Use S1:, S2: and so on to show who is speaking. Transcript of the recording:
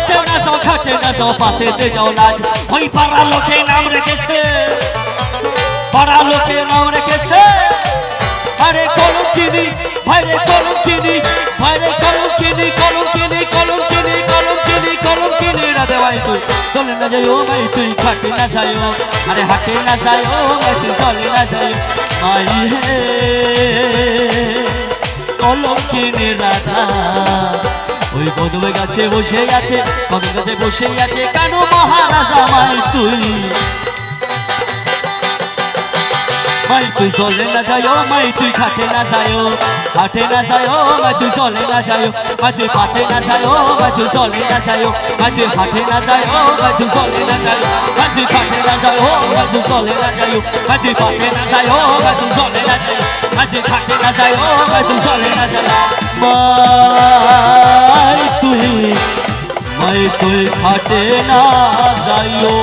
S1: হাটে না যাও ঘাটে না যাও পাতেতে যাও লাজ ওই পাড়া লোকে নাম রেখেছে পাড়া লোকে নাম রেখেছে আরে কলঙ্কিনী ভাইরে কলঙ্কিনী ভাইরে কলঙ্কিনী কলঙ্কিনী কলঙ্কিনী কলঙ্কিনী কলঙ্কিনী রাধে ভাই তুই চলে না যাই ও ভাই তুই ঘাটে না যাই ও আরে হাটে না যাই ও ভাই তুই চলে না যাই মাই হে কলঙ্কিনী রাধা ওই কদমে গাছে বসে আছে কদম গাছে বসে আছে কেন মহারাজা মাই তুই মাই তুই চলে না যাইও মাই তুই ঘাটে না যাইও হাটে না যাইও মাই তুই চলে না যাইও মাই তুই পাতে না যাইও মাই তুই চলে না যাইও মাই তুই হাটে না যাইও মাই তুই চলে না যাইও মাই তুই ঘাটে না যাইও মাই তুই চলে না যাইও মাই তুই পাতে না যাইও মাই তুই চলে না যাইও মাই তুই ঘাটে না যাইও মাই তুই চলে না যাইও মাই তুই ঘাটে না যাইও